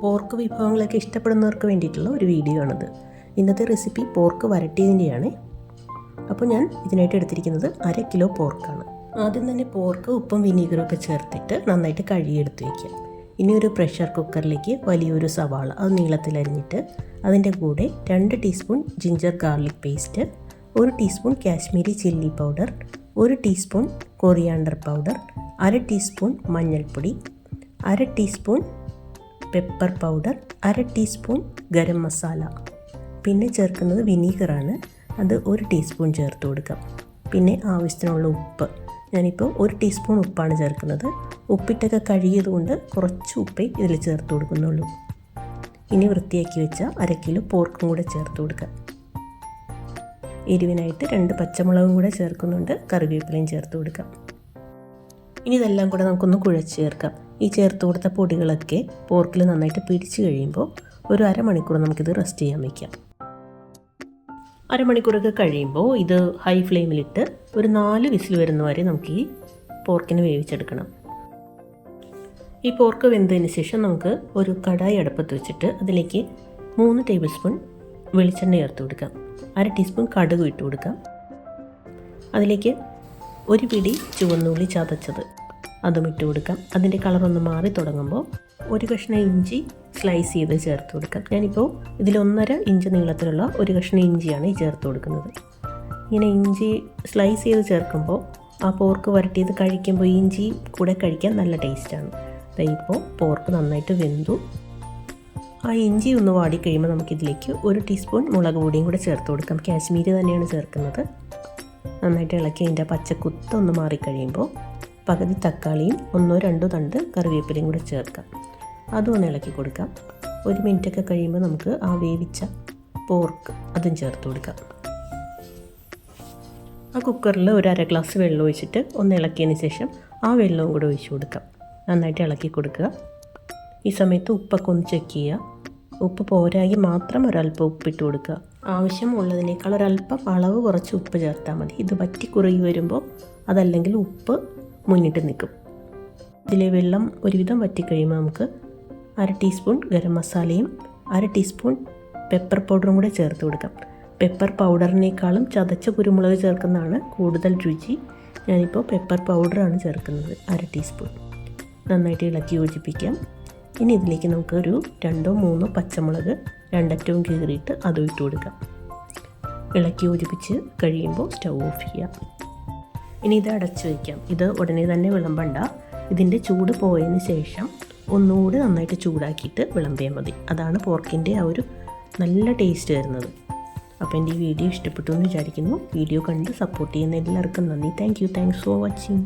Pork വിഭവങ്ങളൊക്കെ ഇഷ്ടപ്പെടുന്നവർക്ക് വേണ്ടിയിട്ടുള്ള ഒരു വീഡിയോ ആണിത്. ഇന്നത്തെ റെസിപ്പി പോർക്ക് വരട്ടിയതിൻ്റെയാണ്. അപ്പോൾ ഞാൻ ഇതിനായിട്ട് എടുത്തിരിക്കുന്നത് 1/2 കിലോ പോർക്കാണ്. ആദ്യം തന്നെ പോർക്ക് ഉപ്പും വിനീഗറും ഒക്കെ ചേർത്തിട്ട് നന്നായിട്ട് കഴുകിയെടുത്ത് വയ്ക്കാം. ഇനി ഒരു പ്രഷർ കുക്കറിലേക്ക് വലിയൊരു സവാള അത് നീളത്തിലരിഞ്ഞിട്ട് അതിൻ്റെ കൂടെ 2 teaspoon ginger garlic paste, 1 teaspoon Kashmiri chilli powder, 1 teaspoon coriander powder, 1/2 teaspoon മഞ്ഞൾപ്പൊടി, 1/2 teaspoon pepper powder, 1/2 teaspoon garam masala. പിന്നെ ചേർക്കുന്നത് വിനീഗറാണ്, അത് 1 ടീസ്പൂൺ ചേർത്ത് കൊടുക്കാം. പിന്നെ ആവശ്യത്തിനുള്ള ഉപ്പ്, ഞാനിപ്പോൾ 1 ടീസ്പൂൺ ഉപ്പാണ് ചേർക്കുന്നത്. ഉപ്പിട്ടൊക്കെ കഴുകിയതുകൊണ്ട് കുറച്ച് ഉപ്പേ ഇതിൽ ചേർത്ത് കൊടുക്കുന്നുള്ളൂ. ഇനി വൃത്തിയാക്കി വെച്ച 1/2 കിലോ പോർക്കും കൂടെ ചേർത്ത് കൊടുക്കാം. എരിവിനായിട്ട് 2 പച്ചമുളകും കൂടെ ചേർക്കുന്നുണ്ട്, കറിവേപ്പിലയും ചേർത്ത് കൊടുക്കാം. ഇനി ഇതെല്ലാം കൂടെ നമുക്കൊന്ന് കുഴച്ച് ചേർക്കാം. ഈ ചേർത്ത് കൊടുത്ത പൊടികളൊക്കെ പോർക്കിൽ നന്നായിട്ട് പിടിച്ച് കഴിയുമ്പോൾ ഒരു അരമണിക്കൂർ നമുക്കിത് റെസ്റ്റ് ചെയ്യാൻ വയ്ക്കാം. അരമണിക്കൂറൊക്കെ കഴിയുമ്പോൾ ഇത് ഹൈ ഫ്ലെയിമിലിട്ട് ഒരു 4 വിസിൽ വരുന്ന വരെ നമുക്ക് ഈ പോർക്കിന് വേവിച്ചെടുക്കണം. ഈ പോർക്ക് വെന്തതിന് ശേഷം നമുക്ക് ഒരു കടായി അടുപ്പത്ത് വെച്ചിട്ട് അതിലേക്ക് 3 ടേബിൾ സ്പൂൺ വെളിച്ചെണ്ണ ചേർത്ത് കൊടുക്കാം. 1/2 ടീസ്പൂൺ കടുക് ഇട്ട് കൊടുക്കാം. അതിലേക്ക് 1 പിടി ചുവന്നുള്ളി ചതച്ചത് അതും ഇട്ട് കൊടുക്കാം. അതിൻ്റെ കളറൊന്ന് മാറി തുടങ്ങുമ്പോൾ 1 കഷ്ണം ഇഞ്ചി സ്ലൈസ് ചെയ്ത് ചേർത്ത് കൊടുക്കാം. ഞാനിപ്പോൾ ഇതിൽ 1.5 ഇഞ്ച് നീളത്തിലുള്ള 1 കഷ്ണം ഇഞ്ചിയാണ് ഈ ചേർത്ത് കൊടുക്കുന്നത്. ഇങ്ങനെ ഇഞ്ചി സ്ലൈസ് ചെയ്ത് ചേർക്കുമ്പോൾ ആ പോർക്ക് വരട്ടിയത് കഴിക്കുമ്പോൾ ഇഞ്ചി കൂടെ കഴിക്കാൻ നല്ല ടേസ്റ്റാണ്. ഇപ്പോൾ പോർക്ക് നന്നായിട്ട് വെന്തു. ആ ഇഞ്ചി ഒന്ന് വാടിക്കഴിയുമ്പോൾ നമുക്കിതിലേക്ക് 1 ടീസ്പൂൺ മുളക് പൊടിയും കൂടെ ചേർത്ത് കൊടുക്കാം. കാശ്മീരി തന്നെയാണ് ചേർക്കുന്നത്. നന്നായിട്ട് ഇളക്കി അതിൻ്റെ പച്ചക്കുത്തൊന്ന് മാറിക്കഴിയുമ്പോൾ പകുതി തക്കാളിയും 1-2 തണ്ട് കറിവേപ്പിലയും കൂടെ ചേർക്കാം. അതും ഒന്ന് ഇളക്കി കൊടുക്കാം. 1 മിനിറ്റൊക്കെ കഴിയുമ്പോൾ നമുക്ക് ആ വേവിച്ച പോർക്ക് അതും ചേർത്ത് കൊടുക്കാം. ആ കുക്കറിൽ ഒരു 1/2 ഗ്ലാസ് വെള്ളം ഒഴിച്ചിട്ട് ഒന്ന് ഇളക്കിയതിന് ശേഷം ആ വെള്ളവും കൂടെ ഒഴിച്ചു കൊടുക്കാം. നന്നായിട്ട് ഇളക്കി കൊടുക്കുക. ഈ സമയത്ത് ഉപ്പൊക്കെ ഒന്ന് ചെക്ക് ചെയ്യുക. ഉപ്പ് പോരായി മാത്രം ഒരല്പം ഉപ്പിട്ട് കൊടുക്കുക. ആവശ്യമുള്ളതിനേക്കാൾ ഒരല്പം അളവ് കുറച്ച് ഉപ്പ് ചേർത്താൽ മതി. ഇത് വറ്റി കുറുകി വരുമ്പോൾ അതല്ലെങ്കിൽ ഉപ്പ് മുന്നിട്ട് നിൽക്കും. ഇതിലെ വെള്ളം ഒരുവിധം വറ്റിക്കഴിയുമ്പോൾ നമുക്ക് 1/2 ടീസ്പൂൺ ഗരം മസാലയും 1/2 ടീസ്പൂൺ പെപ്പർ പൗഡറും കൂടെ ചേർത്ത് കൊടുക്കാം. പെപ്പർ പൗഡറിനേക്കാളും ചതച്ച കുരുമുളക് ചേർക്കുന്നതാണ് കൂടുതൽ രുചി. ഞാനിപ്പോൾ പെപ്പർ പൗഡറാണ് ചേർക്കുന്നത്, 1/2 ടീസ്പൂൺ. നന്നായിട്ട് ഇളക്കി യോജിപ്പിക്കാം. ഇനി ഇതിലേക്ക് നമുക്ക് ഒരു 2-3 പച്ചമുളക് 2 അറ്റവും കീറിയിട്ട് അതും ഇട്ട് കൊടുക്കാം. ഇളക്കി യോജിപ്പിച്ച് കഴിയുമ്പോൾ സ്റ്റൗ ഓഫ് ചെയ്യാം. ഇനി ഇത് അടച്ചു വയ്ക്കാം. ഇത് ഉടനെ തന്നെ വിളമ്പണ്ട. ഇതിൻ്റെ ചൂട് പോയതിന് ശേഷം ഒന്നുകൂടി നന്നായിട്ട് ചൂടാക്കിയിട്ട് വിളമ്പിയാൽ മതി. അതാണ് പോർക്കിൻ്റെ ആ ഒരു നല്ല ടേസ്റ്റ് വരുന്നത്. അപ്പോൾ എൻ്റെ ഈ വീഡിയോ ഇഷ്ടപ്പെട്ടു എന്ന് വിചാരിക്കുന്നു. വീഡിയോ കണ്ട് സപ്പോർട്ട് ചെയ്യുന്ന എല്ലാവർക്കും നന്ദി. Thanks for watching.